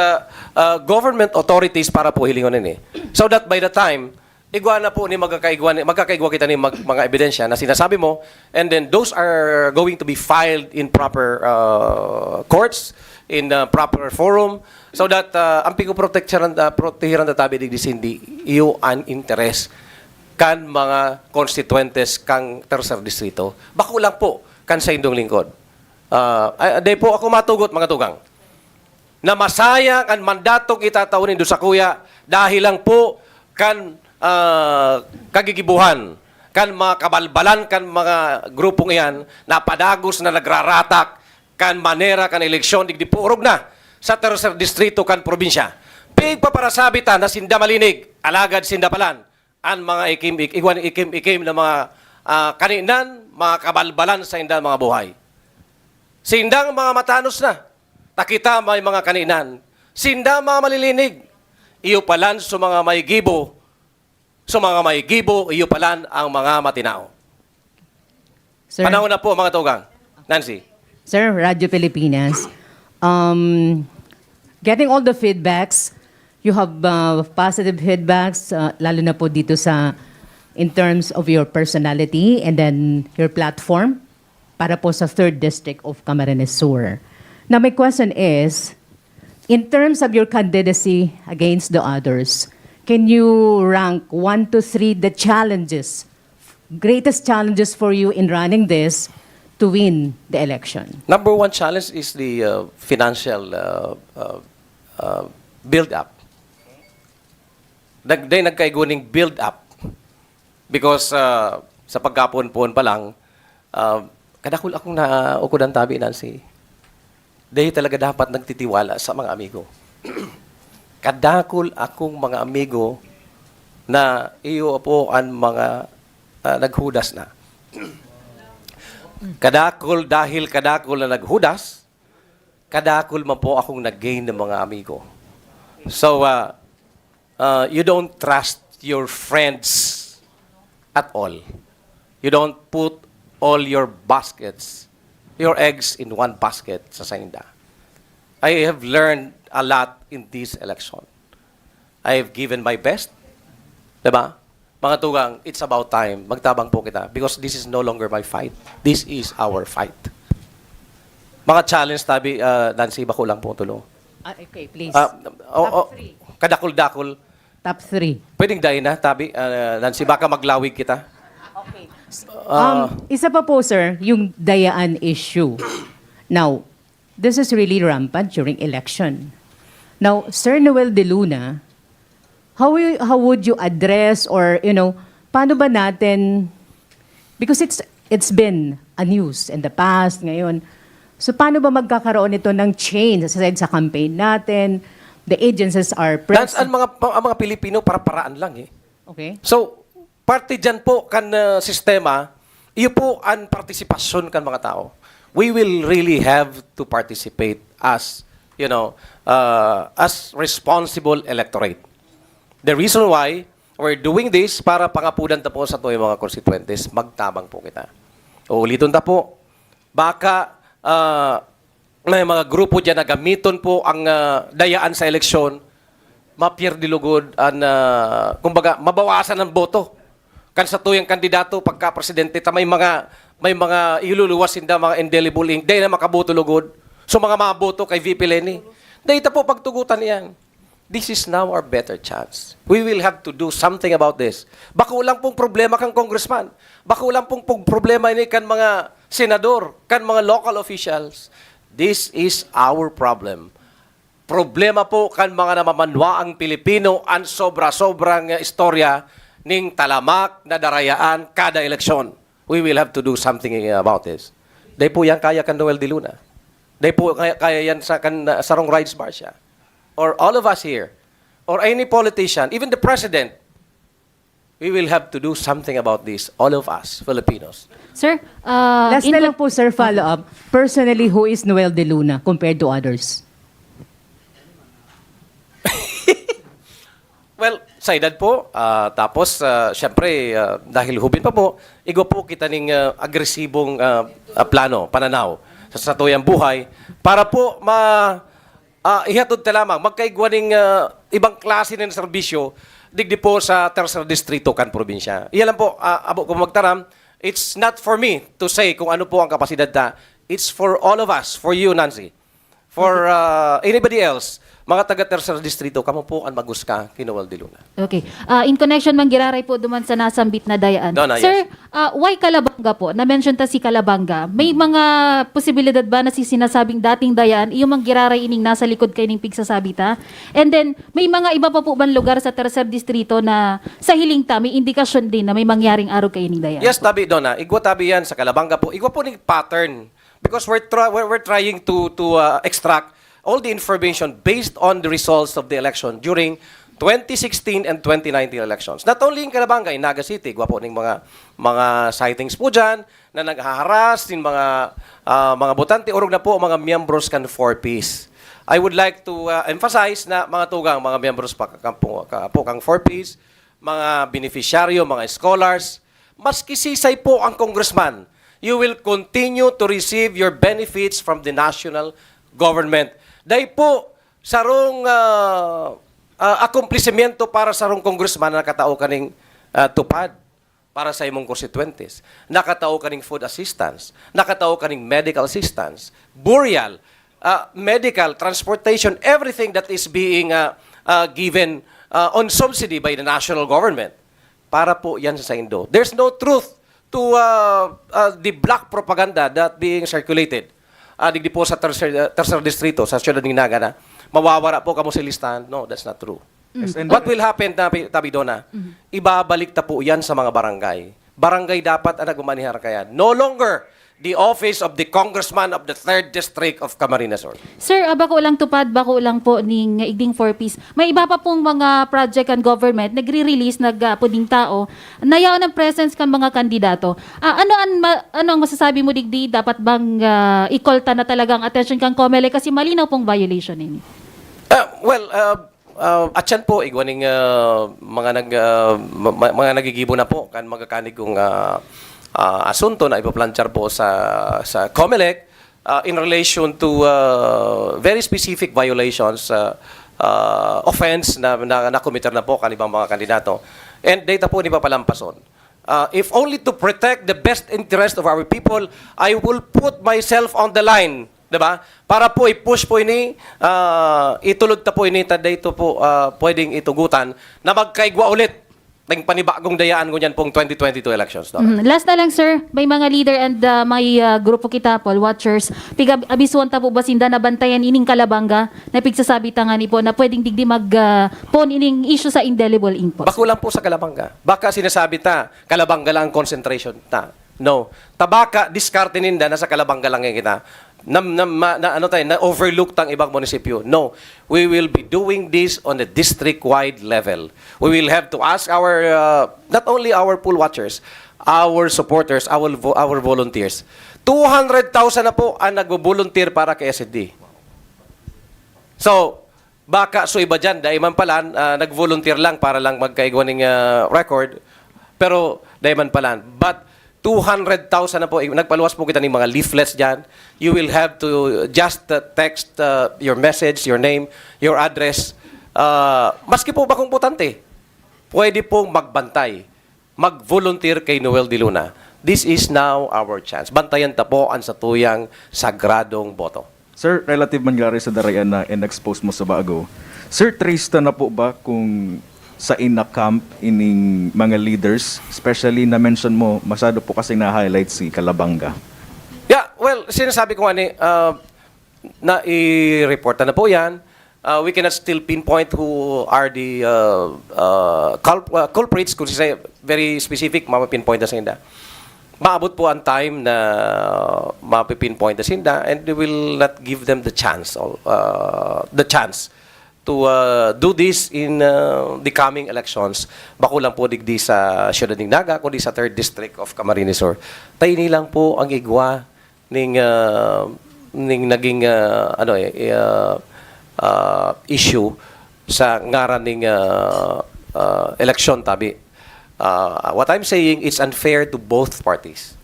government authorities para po hilingon ini. So that by the time, igwa na po ni magkakaigwa kita ni mga ebidensya na sinasabi mo, and then those are going to be filed in proper courts, in proper forum, so that ang protehiran na tabi di hindi iyo an interest kan mga constituentes kang Tercer Distrito. Bako lang po kan sa indong lingkod. Day po ako matugot, mga tugang, na masayang ang mandatong itataunin do sa kuya dahil lang po kan kagigibuhan, kan mga kabalbalan, kan mga grupong iyan na padagos na nagraratak, kan manera, kan eleksyon, digdi purog na sa Tercer Distrito, kan probinsya. Pigpaparasabitan na sinda malinig, alagad sinda palan, ang mga ikim-ikim na mga kaninan, mga kabalbalan sa indang mga buhay. Sindang mga matanos na, takita may mga kaninan. Sindang mga malilinig, iyo palan sa mga may gibo, iyo palan ang mga matinao. Sir, Panahon na po, mga tugang. Nancy. Sir, Radyo Pilipinas. Getting all the feedbacks, you have positive feedbacks, lalo na po dito sa in terms of your personality and then your platform para po sa 3rd District of Camarines Sur. Now, my question is, in terms of your candidacy against the others, can you rank 1 to 3 the challenges, greatest challenges for you in running this to win the election? Number one challenge is the financial build-up. Nagkaiguning build-up. Because sa pagkapon-pon pa lang, kadakul akong naukudan tabi, Nancy. Dahil talaga dapat nagtitiwala sa mga amigo. Kadakul akong mga amigo na iyo po ang mga naghudas na. Kadakul dahil kadakul na naghudas, kadakul man po akong nag-gain ng mga amigo. So, you don't trust your friends at all. You don't put all your baskets, your eggs in one basket sa Sainda. I have learned a lot in this election. I have given my best. Diba? Mga tugang, it's about time. Magtabang po kita. Because this is no longer my fight. This is our fight. Mga challenge, tabi, Nancy, bako lang po tulo. Okay, please. Top 3. Kadakul-dakul. Top 3. Pwedeng dahil na, tabi, Nancy, baka maglawig kita. Okay. Isa pa po, sir, yung dayaan issue. Now, this is really rampant during election. Now, Sir Noel De Luna, how would you address or, paano ba natin, because it's been a news in the past, ngayon, so paano ba magkakaroon ito ng change sa campaign natin? The agencies are Ang mga Pilipino para-paraan lang eh. Okay. So, parte dyan po kan sistema, iyo po ang partisipasyon kan mga tao. We will really have to participate as, as responsible electorate. The reason why we're doing this para pangapudan ta po sa to yung mga constituentes, magtabang po kita. Uulitin ta po, baka may mga grupo dyan na gamiton po ang dayaan sa eleksyon, mapyerdilugod, kumbaga, mabawasan ng boto. Kan sa tuyang kandidato, pagka-presidente, may mga iluluwas hindi mga indelible ink, dahil na makaboto lugod. So mga maboto kay VP Lenny. Dahil po pagtugutan yan. This is now our better chance. We will have to do something about this. Bako lang pong problema kang congressman. Bako lang pong problema ini kan mga senador, kan mga local officials. This is our problem. problema po kan mga namamanwaang Pilipino ang sobra-sobrang istorya ning talamak na darayaan kada eleksyon. We will have to do something about this. Dahil po yan kaya kan Noel de Luna. Dahil po kaya yan sa Sarong Rides Marcia. Or all of us here. Or any politician, even the president. We will have to do something about this, all of us, Filipinos. Sir, Last na lang po, sir, follow-up. Personally, who is Noel de Luna compared to others? Well, sa edad po, tapos syempre dahil hubin pa po, igo po kita ning agresibong plano, pananaw sa tuyang buhay para po ihatod ta lamang magkaigwa ning ibang klase ng serbisyo digdi po sa tercer distrito kan probinsya. Iyan lang po, abo ko magtaram, it's not for me to say kung ano po ang kapasidad ta. It's for all of us, for you, Nancy. For anybody else, mga taga-tercer distrito, kamo po ang maguska kay Noel de Luna. Okay. In connection man giraray po duman sa nasambit na dayaan. Donna, Sir, why Calabanga po? Na-mention ta si Calabanga. May mga posibilidad ba na si sinasabing dating dayaan, iyong mang giraray ining nasa likod kay ning pigsasabita? And then, may mga iba pa po bang lugar sa tercer distrito na sa hiling ta, may indikasyon din na may mangyaring araw kay ining dayaan? Yes, tabi, Donna. Igwa tabi yan sa Calabanga po. Igwa po ning pattern. Because we're trying to extract all the information based on the results of the election during 2016 and 2019 elections. Not only in Calabanga, in Naga City, gwapo ning mga sightings po dyan na naghaharas ng mga botante orog na po mga miyembros kan 4Ps. I would like to emphasize na mga tugang, mga miyembros pa kang 4Ps, mga beneficiaryo, mga scholars, maski sisay po ang congressman, you will continue to receive your benefits from the national government. Dahil po, sarong akumplisibyento para sarong congressman na nakatao kaning tupad para sa imong constituentes. Nakatao kaning food assistance, nakatao kaning medical assistance, burial, medical, transportation, everything that is being given on subsidy by the national government. Para po yan sa Indo. There's no truth to the black propaganda that being circulated. Digdi po sa tercer distrito, sa siyudad ng Naga na, mawawara po kamo sa listahan. No, that's not true. What will happen, Tabi Donna? Ibabalik ta po yan sa mga barangay. Barangay dapat ang nagmamanihar kaya. No longer the office of the congressman of the 3rd District of Camarines Sur. Sir, bako lang tupad, bako lang po ning igding 4Ps. May iba pa pong mga project and government nagre-release nagpuding tao. Nayaw ng presence kan mga kandidato. Ano ang masasabi mo digdi? Dapat bang ikolta na talagang attention kang COMELEC kasi malinaw pong violation ini? Atyan po igwaning mga nagigibo na po kan magakanig kong asunto na ipaplanchar po sa COMELEC in relation to very specific violations, offense na nakomiter na po kanibang mga kandidato. And data po ni papalampason. If only to protect the best interest of our people, I will put myself on the line. Diba? Para po i-push po ini, itulod ta po ini, taday ito po pwedeng itugutan na magkaigwa ulit ng panibagong dayaan ko niyan pong 2022 elections. Last na lang, sir. May mga leader and may grupo kita, Paul Watchers. Abisuan ta po basinda na bantayan ining Calabanga na pigsasabi tangani po na pwedeng digdi pon ining issue sa indelible ink po. Bako lang po sa Calabanga. Baka sinasabi ta, Calabanga lang concentration ta. No. Tabaka, diskarte ninda, nasa Calabanga lang yung kita. Na-overlook tang ibang munisipyo. No. We will be doing this on a district-wide level. We will have to ask our, not only our poll watchers, our supporters, our volunteers. 200,000 na po ang nag-volunteer para kay SED. So, baka so iba dyan, dahil man pala, nag-volunteer lang para lang magkaigwa ng record, pero dahil man pala. But 200,000 na po, nagpaluwas po kita ng mga leaflets dyan. You will have to just text your message, your name, your address. Maski po ba kung putante, pwede pong magbantay, mag-volunteer kay Noel de Luna. This is now our chance. Bantayan ta po ang satuyang sagradong boto. Sir, relative man gari sa darayan na in-expose mo sa bago. Sir, trace na po ba kung sa ina-camp ining mga leaders, especially na-mention mo, masyado po kasi na-highlight si Calabanga? Yeah, well, sinasabi ko nga na i-report na po yan. we cannot still pinpoint who are the culprits, kung say very specific, mapipinpoint na sinda. Maabot po ang time na mapipinpoint na sinda, and we will not give them the chance to do this in the coming elections. Bako lang po digdi sa Ciudad ng Naga, kundi sa 3rd District of Camarines Sur. Tayo lang po ang igwa ning naging issue sa ngaran ng election tabi. What I'm saying, it's unfair to both parties,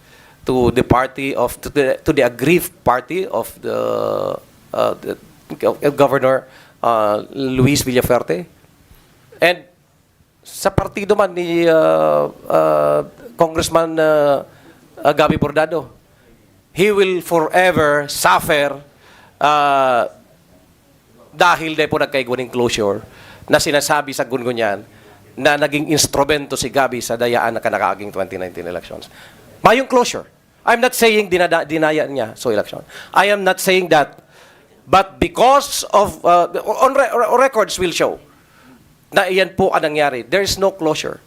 to the party of to the aggrieved party of the Governor Luis Villafuerte, and sa partido man ni Congressman Gabby Bordado. He will forever suffer dahil dahil po nagkaigwaning closure na sinasabi sa gungunyan na naging instrumento si Gabby sa dayaan na kanakaaging 2019 elections. Mayong closure. I'm not saying dinaya niya so election. I am not saying that. But because of, records will show na iyan po ang nangyari. There is no closure.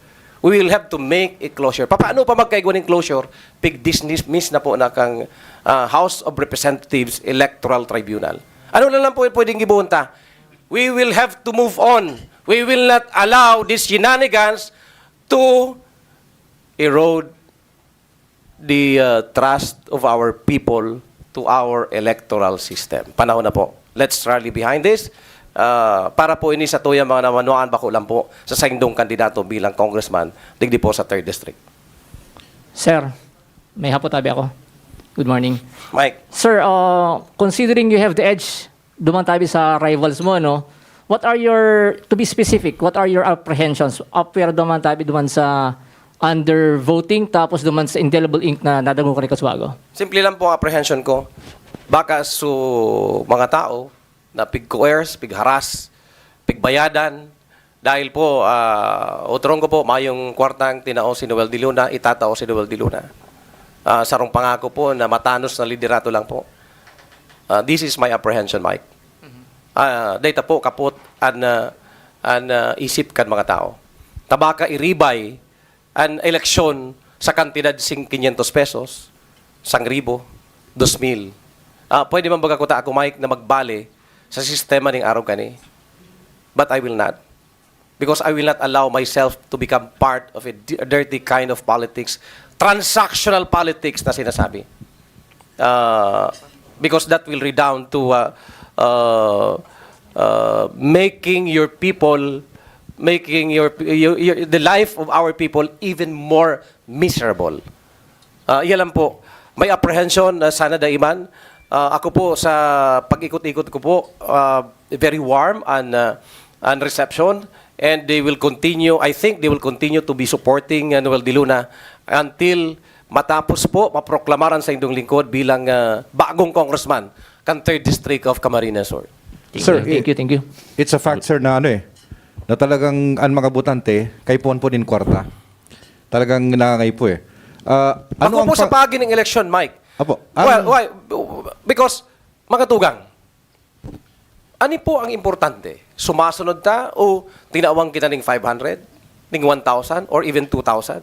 We will have to make a closure. Paano pa magkaigwaning closure? Pig dismiss na po na kang House of Representatives Electoral Tribunal. Ano na lang po pwedeng ibunta? We will have to move on. We will not allow these shenanigans to erode the trust of our people to our electoral system. Panahon na po. Let's rally behind this. Para po ini sa tuya mga namanuan bako lang po sa saindong kandidato bilang congressman digdi po sa 3rd District. Sir, may hapon tabi ako. Good morning. Mike. Sir, considering you have the edge duman tabi sa rivals mo, no? What are your, to be specific, what are your apprehensions? Upward duman tabi duman sa undervoting tapos duman sa indelible ink na nadagong ko ni Kaswago? Simple lang po ang apprehension ko. Baka so mga tao na pig-coerce, pig-harass, pig-bayadan, dahil po, uturong ko po, mayong kwartang tinao si Noel de Luna, itatao si Noel de Luna. Sarong pangako po na matanos na liderato lang po. This is my apprehension, Mike. Data po kapot an isip kan mga tao. Tabaka iribay an eleksyon sa kantidad sing 500 pesos, 1,000, 2,000. Pwede man baga ko ta ako, Mike, na magbale sa sistema ng araw kani. But I will not. Because I will not allow myself to become part of a dirty kind of politics, transactional politics na sinasabi. Because that will redound to making your people, making the life of our people even more miserable. Yan lang po. May apprehension na sana daiman. Ako po sa pag-ikot-ikot ko po, very warm and reception, and they will continue, I think they will continue to be supporting Noel de Luna until matapos po maproklamaran sa indong lingkod bilang bagong congressman kan 3rd District of Camarines Sur. Sir, Thank you. It's a fact, sir, na na talagang ang mga butante, kay po din kwarta. Talagang nangangay po eh. Ako po sa pagi ng election, Mike. Apo. Well, why? Because, mga tugang, ani po ang importante? Sumasunod ta o tinawang kita ng 500, ng 1,000, or even 2,000?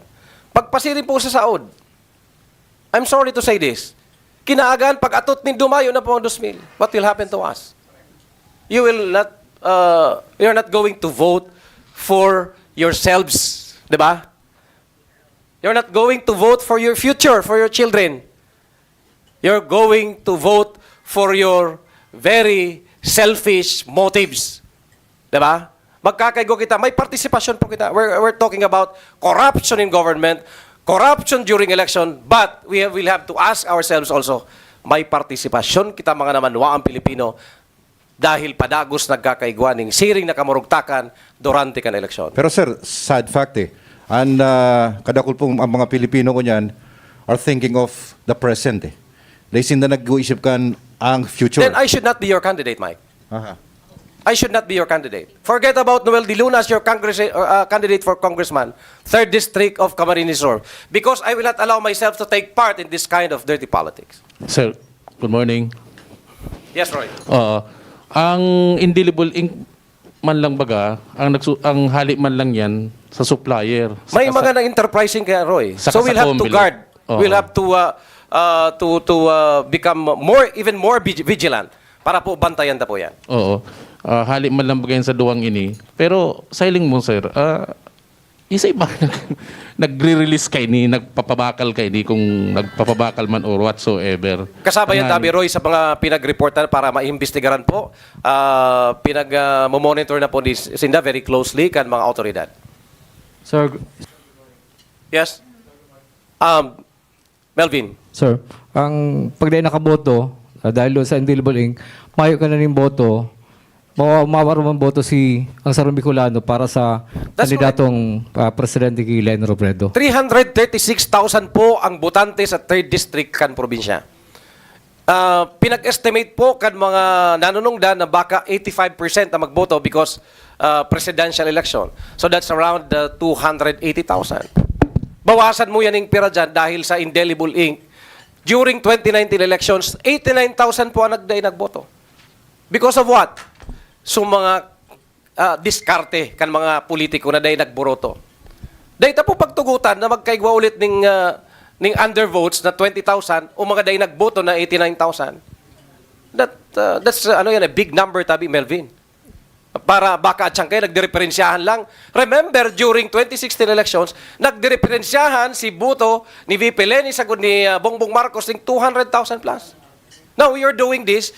Pagpasirin po sa saod. I'm sorry to say this. Kinaagan, pag atot ni dumayo na po ang 2,000. What will happen to us? You will not, you're not going to vote for yourselves. Diba? You're not going to vote for your future, for your children. You're going to vote for your very selfish motives. Diba? Magkakaigo kita. May participation po kita. We're talking about corruption in government, corruption during election, but we will have to ask ourselves also, may participation kita mga namanwa ang Pilipino dahil padagos nagkakaigwa ng siring na kamurugtakan durante kan eleksyon. Pero sir, sad fact eh. And kadakul pong ang mga Pilipino ko niyan are thinking of the present eh. Dahil na nag-uisip kan ang future. Then I should not be your candidate, Mike. Aha. I should not be your candidate. Forget about Noel de Luna as your candidate for congressman, 3rd District of Camarines Sur, because I will not allow myself to take part in this kind of dirty politics. Sir, good morning. Yes, Roy. Ang indelible ink man lang baga, ang hali man lang yan sa supplier. May mga na-enterprising kaya, Roy. Saka So we'll sa have to Comelec. guard. Oo. We'll have to become even more vigilant para po bantayan na po yan. Oo. Hali man lang baga yan sa duwang ini. Pero sailing mo, sir, isa-iba nagre-release kay ni, nagpapabakal kay ni kung nagpapabakal man or whatsoever. Kasama yan, Ang Tabi Roy, sa mga pinag-reportan para maimbestigaran po. Pinag-monitor na po ni Sinda very closely kan mga otoridad. Sir, Yes? Melvin. sir, ang pag dahil nakaboto, dahil doon sa indelible ink, mayo ka na ng boto, mawawaroon boto ang Sarong Bicolano para sa That's kandidatong presidente kay Leni Robredo. 336,000 po ang botante sa 3rd District kan probinsya. Pinag-estimate po kan mga nanunungdan na baka 85% na magboto because presidential election. So that's around 280,000. Bawasan mo yan yung pira dyan dahil sa indelible ink. During 2019 elections, 89,000 po ang nagboto. Because of what? So mga diskarte kan mga politiko na dahil nagboroto. Dahil po pagtugutan na magkaigwa ulit ning undervotes na 20,000 o mga dahil nagboto na 89,000. That's a big number, Tabi Melvin. Para baka at siyang nagdireferensyahan lang. Remember, during 2016 elections, nagdireferensyahan si Buto ni VP Leni sagud ni Bongbong Marcos ng 200,000 plus. Now, we are doing this,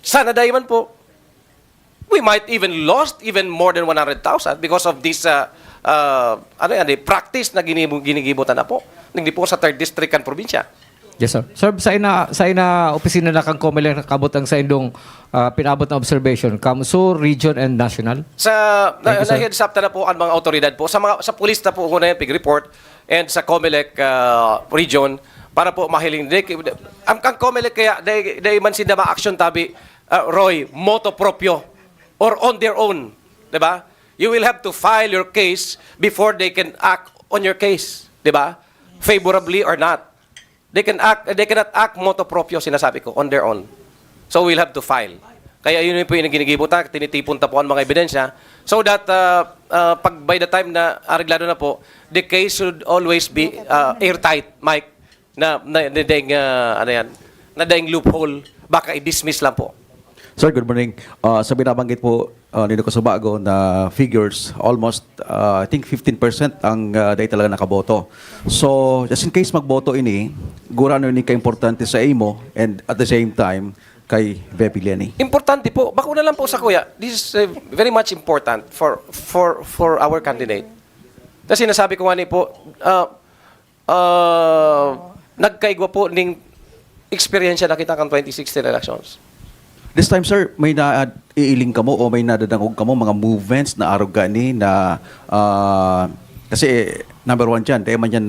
sana dahil man po, we might even lost even more than 100,000 because of this practice na ginigibutan na po. Hindi po sa 3rd District kan probinsya. Yes, sir. Sir, sa ina opisina na kang Comelec nakabot ang sa indong pinabot na observation, Kamsur, region, and national? Thank you, sir. Na-heads up na po ang mga otoridad po. Sa police na po una yung pig-report and sa Comelec region para po mahiling. Ang Comelec kaya, dahil man sinda ma-action, Tabi, Roy, moto proprio or on their own. Diba? You will have to file your case before they can act on your case. Diba? Favorably or not. They cannot act moto proprio, sinasabi ko, on their own. So we'll have to file. Kaya yun po yung ginigibutan, tinitipon ta po ang mga ebidensya so that pag by the time na areglado na po, the case should always be airtight, Mike, na daing loophole, baka i-dismiss lang po. Sir, good morning. Sa binabanggit po nito ko sa bago na figures, almost I think 15% ang dahil talaga nakaboto. So, just in case magboto ini, gurano ini ka-importante sa imo and at the same time kay VP Leni. Importante po. Bakuna lang po sa kuya. This is very much important for our candidate. Kasi sinasabi ko nga ni po, nagkaigwa po ning experience na kita kang 2016 elections. This time, sir, may naiiling ka mo o may nadadangog ka mo mga movements na arog gani na kasi number one dyan, dahil man yan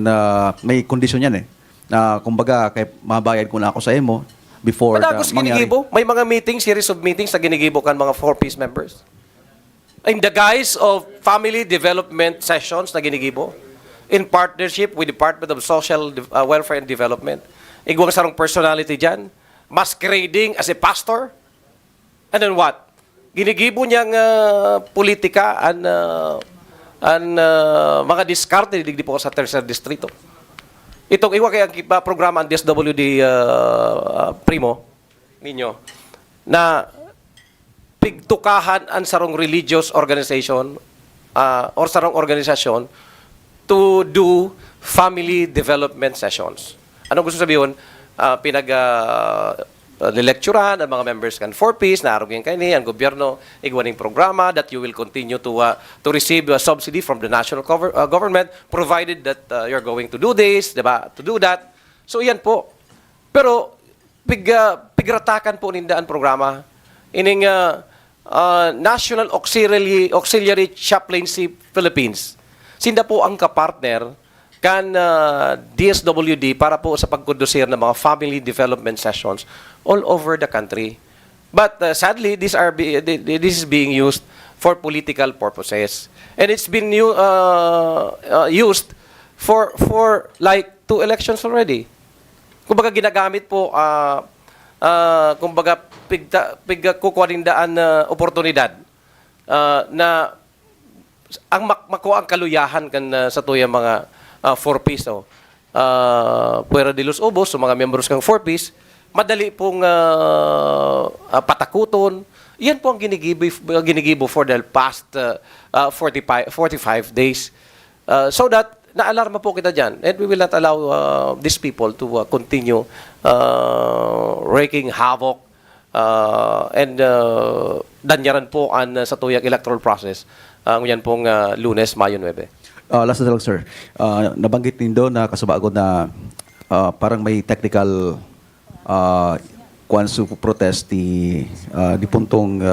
may kondisyon yan na kumbaga kay mabayad ko na ako sa imo before Madagos mangyari. ginigibo. May mga meetings, series of meetings na ginigibo kan mga 4-piece members. In the guise of family development sessions na ginigibo in partnership with Department of Social Welfare and Development. Igwang sarong personality dyan, masquerading as a pastor. And then what? Ginigibo niyang politika mga diskarte di po sa 3rd Distrito. Itong iwa kaya programa ang DSWD Primo ninyo na pigtukahan ang sarong religious organization or sarong organisasyon to do family development sessions. Anong gusto sabihin? Lecturean ang mga members kan 4Ps na arugin kani ang gobyerno igwaning programa that you will continue to receive a subsidy from the national government provided that you're going to do this, diba? To do that. So yan po. Pero pigratakan po nindaan programa ining National Auxiliary Chaplaincy Philippines. Sinda po ang kapartner kan DSWD para po sa pagkondusir ng mga family development sessions all over the country. But sadly, this is being used for political purposes. And it's been used for like 2 elections already. Kumbaga ginagamit po kumbaga, kukuanindaan na oportunidad na ang makuha ang kaluyahan kan sa tuyang mga 4-piece Puera de los Ubos, so mga members kang 4-piece, madali pong patakuton. Yan po ang ginigibo for the past 45 days. So that, naalarma po kita dyan. And we will not allow these people to continue wreaking havoc and danyaran po ang sa tuyang electoral process. Yan pong Lunes, Mayo 9. Last na lang, sir. Nabanggit din doon na kasubago na parang may technical kwansu protest di puntong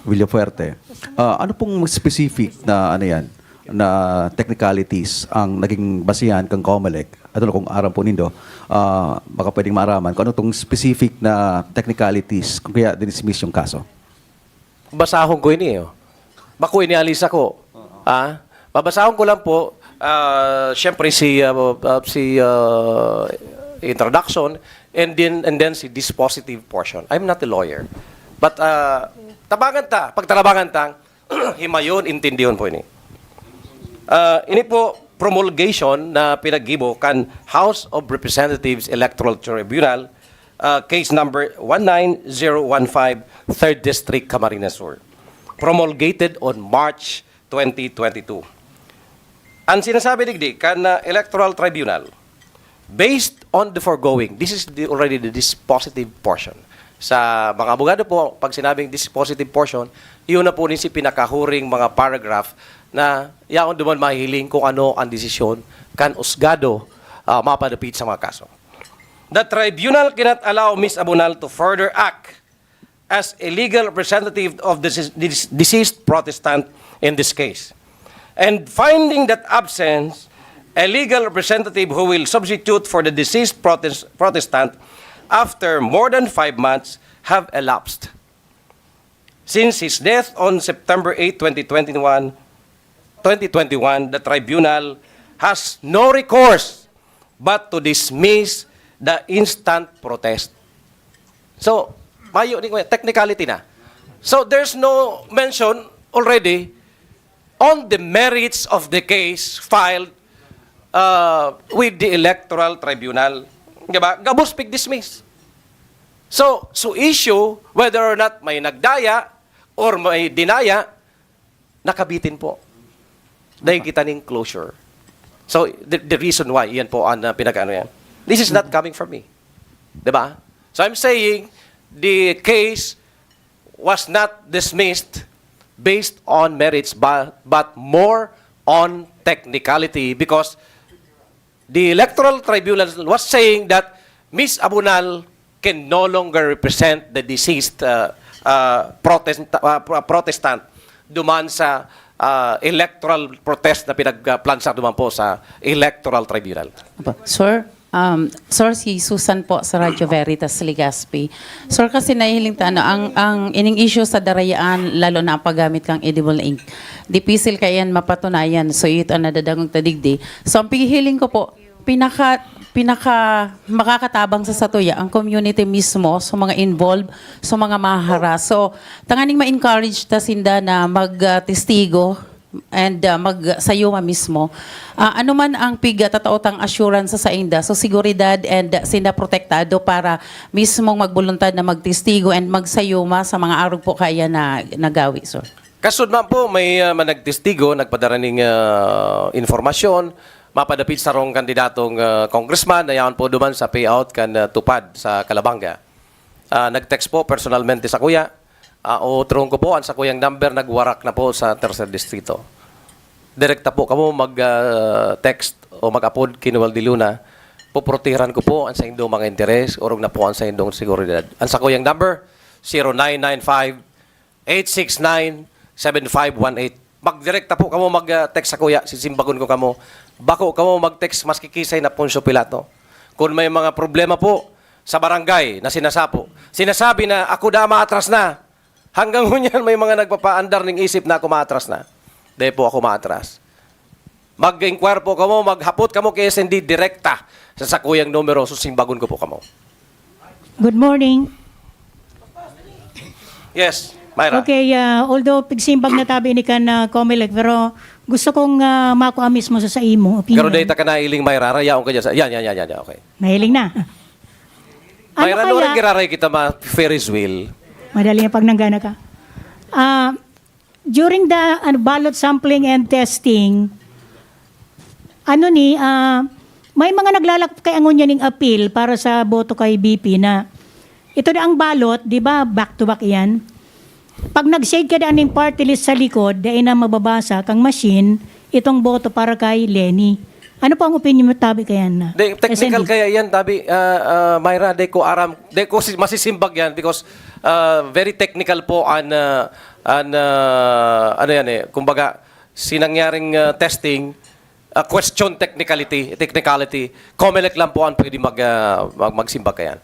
Villafuerte. Ano pong specific na ano yan, na technicalities ang naging basihan kang COMELEC? Ano kung aram po nindo, baka pwedeng maaraman kung ano tong specific na technicalities kung kaya dinismiss yung kaso? Basahon ko ini. Bako inialis ako. Babasahon ko lang po, syempre si introduction and then si dispositive portion. I'm not a lawyer. But pagtalabangan tang, himayon, intindiyon po ini. Ini po promulgation na pinaggibo kan House of Representatives Electoral Tribunal, case number 19015, 3rd District, Camarines Sur. Promulgated on March 2022. Ang sinasabi digdi kan Electoral Tribunal, based on the foregoing, this is already the dispositive portion. Sa mga abogado po, pag sinabing dispositive portion, yun na po rin si pinakahuring mga paragraph na yaon duman mahihiling kung ano ang desisyon kan usgado mapadapit sa mga kaso. The tribunal cannot allow Ms. Abunal to further act as a legal representative of the deceased Protestant in this case. And finding that absence, a legal representative who will substitute for the deceased Protestant after more than 5 months have elapsed. Since his death on September 8, 2021, the tribunal has no recourse but to dismiss the instant protest. So, technicality na. So, there's no mention already on the merits of the case filed with the Electoral Tribunal. Diba? Gabos pig dismiss. So issue whether or not may nagdaya or may dinaya, nakabitin po. Dahil kita ning closure. So the reason why, yan po ang pinag-ano yan. This is not coming from me. Diba? So I'm saying the case was not dismissed based on merits but more on technicality because the Electoral Tribunal was saying that Ms. Abunal can no longer represent the deceased Protestant duman sa electoral protest na pinagplansar duman po sa Electoral Tribunal. Sir, si Susan po sa Radyo Veritas Legazpi. Sir, kasi nahihiling ang ining issue sa darayaan, lalo na ang paggamit kang edible ink. Dipisil kayan mapatunayan, so ito ang nadadagong tadigdi. So, ang pihiling ko po, pinaka makakatabang sa satuya ang community mismo, so mga involved, so mga maharas. So, tanganing ma-encourage ta sinda na mag-testigo and magsayuma mismo. Ano man ang tataotang assurance sa inda, so seguridad and sinda protektado para mismong magbuluntad na magtestigo and magsayuma sa mga arog po kaya na nagawi, sir. Kasud man po, may nagtestigo, nagpadaraning informasyon, mapadapit sa rong kandidatong congressman na yan po duman sa payout kan tupad sa Calabanga. Nag-text po personalmente sa kuya, o turong ko po ang sa kuyang number, nagwarak na po sa 3rd Distrito. Direkta po kamo mag-text o mag-upload kinuwal di Luna, puprotiran ko po ang sa indong mga interes, urong na po ang sa indong seguridad. Ang sa kuyang number, 0995-869-7518. Magdirekta po kamo mag-text sa kuya, sisimbagon ko kamo. Bako kamo mag-text mas kikisay na Poncio Pilato. Kung may mga problema po sa barangay na sinasabi na ako da maatras na. Hanggang hunyan may mga nagpapaandar ng isip na ako maatras na. Dahil po ako maatras. Mag-inquire po kamo, maghapot kamo kay SND direkta sa sakuyang numero, susimbagon ko po kamo. Good morning. Yes, Myra. Okay, although pigsimbag na tabi ni kan Comelec, pero gusto kong makuha mismo sa imo opinion. Garo data ka na iling Myra, rayaon ka dyan sa... Yan, okay. Mahiling na. Myra, Ano no rin kaya? giraray kita Ferris wheel. Madali na pag nanggana ka. During the ballot sampling and testing, may mga naglalak kay angon ning appeal para sa boto kay BP na ito na ang balot, di ba, back to back yan. Pag nag-shade ka na ng party list sa likod, dahil na mababasa kang machine, itong boto para kay Lenny. Ano po ang opinion mo tabi kaya na? Technical SND? kaya yan, tabi, Myra, de ko masisimbag yan because very technical po ano yan kumbaga, sinangyaring testing, question technicality, Comelec lang po ang pwede magsimbag kaya.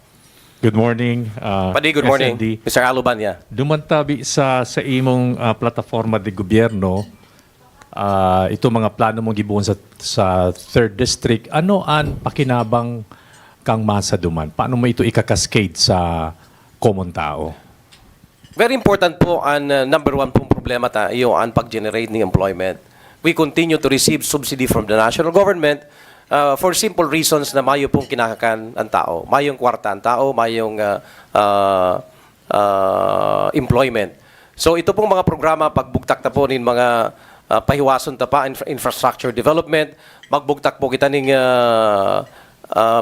Good morning. Padi, good morning. SND. Mr. Aluban, yeah. Dumantabi sa imong plataforma de gobyerno, ito mga plano mong gibuon sa 3rd District, ano ang pakinabang kang masa duman? Paano mo ito ikakascade sa common tao? Very important po ang number one pong problema tayo ang pag-generate ng employment. We continue to receive subsidy from the national government for simple reasons na mayo pong kinakakan ang tao. Mayong kwarta ang tao, mayong employment. So ito pong mga programa, pagbugtak na po ng mga pahiwason ta pa, infrastructure development, magbugtak po kita ng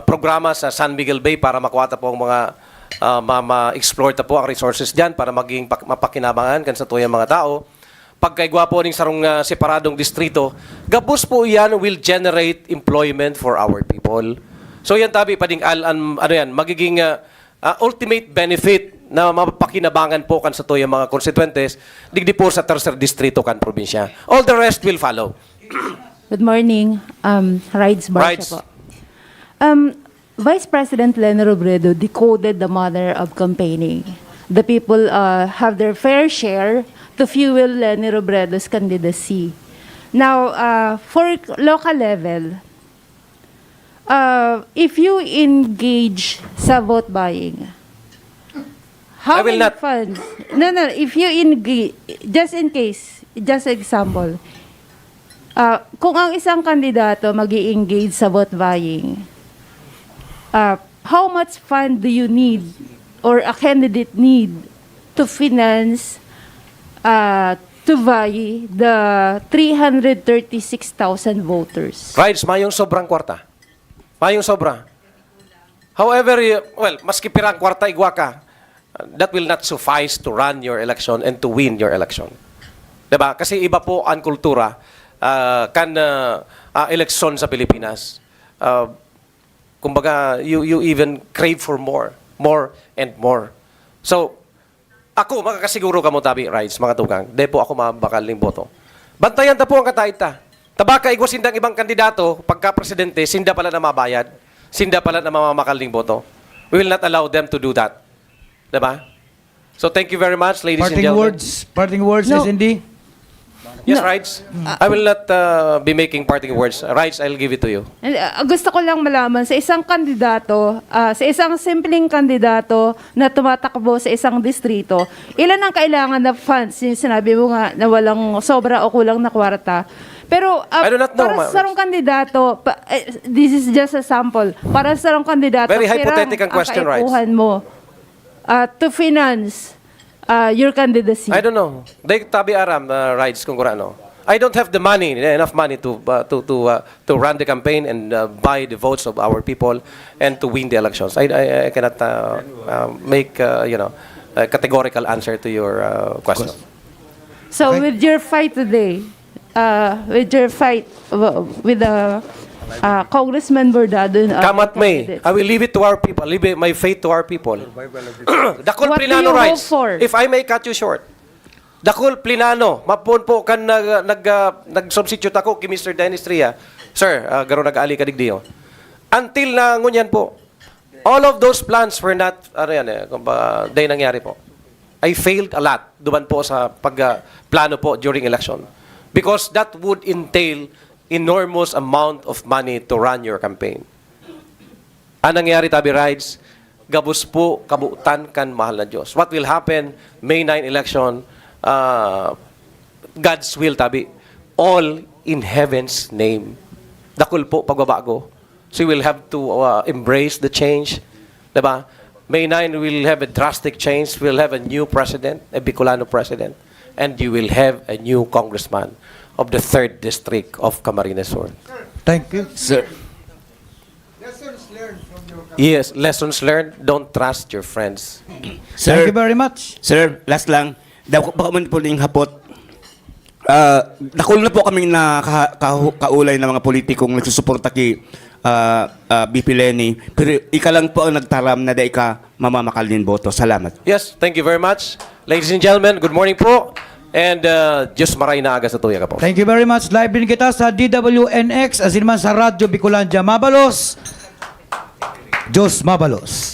programa sa San Miguel Bay para makuha ta po ang mga ma-explore ta po ang resources dyan para maging mapakinabangan kan sa tuyang mga tao. Pagkaigwa po ng sarong separadong distrito, gabos po yan will generate employment for our people. So yan tabi, pading magiging ultimate benefit na mapakinabangan po kan sa tuyang mga constituentes, digdi po sa 3rd distrito kan probinsya. All the rest will follow. Good morning. Rides Barsha Rides. po. Vice President Leni Robredo decoded the manner of campaigning. The people have their fair share to fuel Leni Robredo's candidacy. Now, for local level, if you engage sa vote buying, how I will many not. funds? No, if you engage, just in case, just example, kung ang isang kandidato mag-i-engage sa vote buying, how much fund do you need or a candidate need to finance to buy the 336,000 voters? Rides, mayong sobrang kwarta. Mayong sobra. However, maski pirang kwarta igwa ka, that will not suffice to run your election and to win your election. Diba? Kasi iba po ang kultura eleksyon sa Pilipinas. Kumbaga, you even crave for more and more. So, ako, makakasiguro ka mo tabi, Rides, mga tugang, de po ako mabakal ng boto. Bantayan ta po ang kataita. Tabaka igwa sindang ibang kandidato, pagka-presidente, sinda pala na mabayad, sinda pala na mamamakal ng boto. We will not allow them to do that. Diba? So, thank you very much, ladies and gentlemen. Parting words, No. SND? Yes, Rides. I will not be making parting words. Rides, I'll give it to you. Gusto ko lang malaman sa isang kandidato, sa isang simpleng kandidato na tumatakbo sa isang distrito, ilan ang kailangan na funds? Yung sinabi mo nga na walang sobra o kulang na kwarta. Pero I do not know, para ma'am. sa sarong kandidato, this is just a sample. Para sa sarong kandidato, Very pirang hypothetical question, Rides. kaipuhan mo to finance your candidacy? I don't know. They tabi aram Rides kung kurano. I don't have the money, enough money to run the campaign and buy the votes of our people and to win the elections. I cannot make a categorical answer to your question. So with your fight today, with your fight with Congressman Bordado, Come at me. I will leave it to our people. Leave my faith to our people. Dakol What do plinano you hope Rides. for? If I may cut you short. Dakol plinano. Mapon po kan nag-substitute ako kay Mr. Dennis Tria. Sir, garo nag-ali ka digdiyo. Until na ngunyan po. All of those plans were not, day nangyari po. I failed a lot duman po sa pagplano po during election. Because that would entail enormous amount of money to run your campaign. Ang nangyari, Tabi Rides, gabos po kabutan kan mahal na Diyos. What will happen May 9 election, God's will tabi, all in heaven's name. Dakul po pagbabago. So we will have to embrace the change. Diba? May 9, we will have a drastic change. We'll have a new president, a Bicolano president. And you will have a new congressman of the 3rd District of Camarines Sur. Thank you. Sir. Yes, lessons learned. Don't trust your friends. Thank you very much. Sir, last lang. Baka man po ning hapot. Nakul na po kaming kaulay ng mga politikong nagsusuporta kay BP Lenny. Pero ika lang po ang nagtaram na dahil ka mamamakal din boto. Salamat. Yes, thank you very much. Ladies and gentlemen, good morning po. And Diyos maray na aga sa tuya ka po. Thank you very much. Live din kita sa DWNX, as in man sa Radyo Bicolandia. Mabalos. Diyos mabalos.